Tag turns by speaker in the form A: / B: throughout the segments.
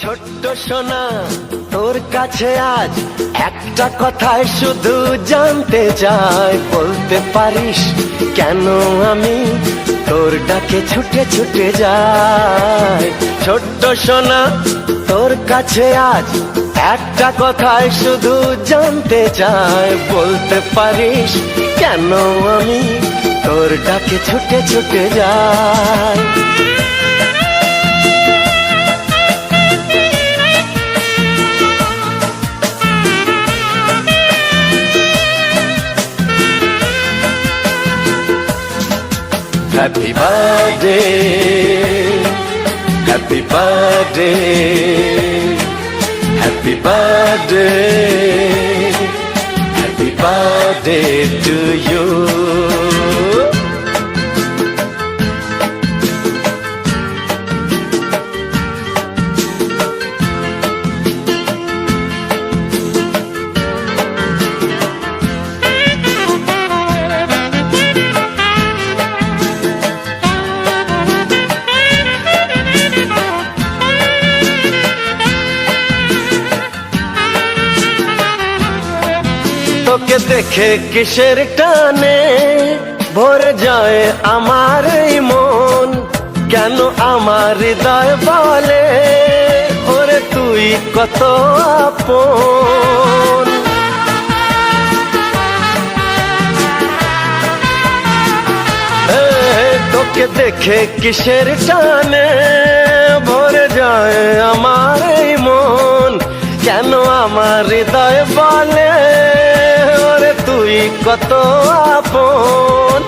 A: ছোট্ট সোনা তোর কাছে আজ একটা কথাই শুধু জানতে চাই, বলতে পারিস কেন আমি তোর ডাকে ছুটে ছুটে যাই। ছোট্ট সোনা তোর কাছে আজ একটা কথাই শুধু জানতে চাই, বলতে পারিস কেন আমি তোর ডাকে ছুটে ছুটে যাই। Happy birthday, happy birthday, happy birthday, happy birthday to you. তোকে দেখে কিসের টানে ভরে যায় আমার এই মন, কেন আমার হৃদয় বলে ওরে তুই কত আপন। তোকে দেখে কিসের টানে ভরে যায় আমার এই মন, কেন আমার হৃদয় বলে ওরে তুই কত আপন।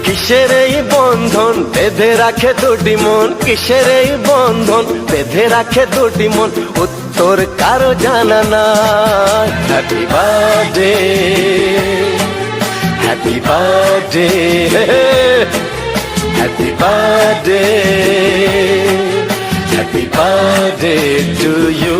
A: কিসের এই বন্ধন বেঁধে রাখে দুটি মন, কিসের এই বন্ধন বেঁধে রাখে দুটি মন, উত্তর কারো জানা নাই। Happy birthday, happy birthday, happy birthday, happy birthday to you.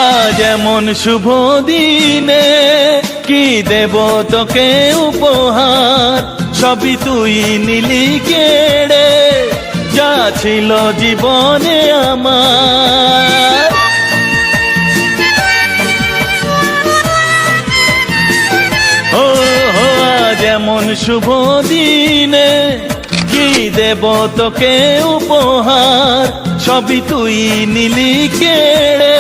B: আজ এমন শুভ দিনে কি দেব তোকে উপহার, সবই তুই নিলি কেড়ে যা ছিল জীবনে আমার। ও আজ এমন শুভ দিনে কি দেব তোকে উপহার, সবই তুই নিলি কেড়ে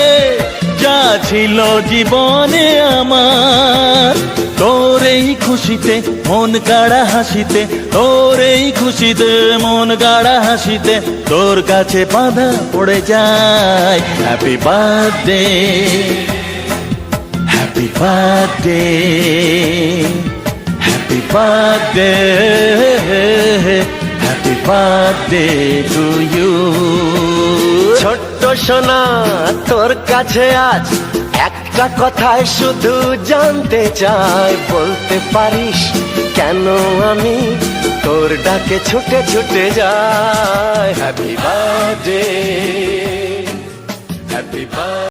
B: যা ছিল জীবনে আমার। তোর এই খুশিতে মন গাড়া হাসিতে, তোর এই খুশিতে মন গাড়া হাসিতে তোর কাছে বাঁধা পড়ে যায়। Happy birthday, happy birthday, happy birthday, happy birthday to you.
A: ছোট্ট সোনা তোর কাছে আজ একটা কথাই শুধু জানতে চাই, বলতে পারিস কেন আমি তোর ডাকে ছুটে ছুটে যাই। Happy birthday, happy birthday.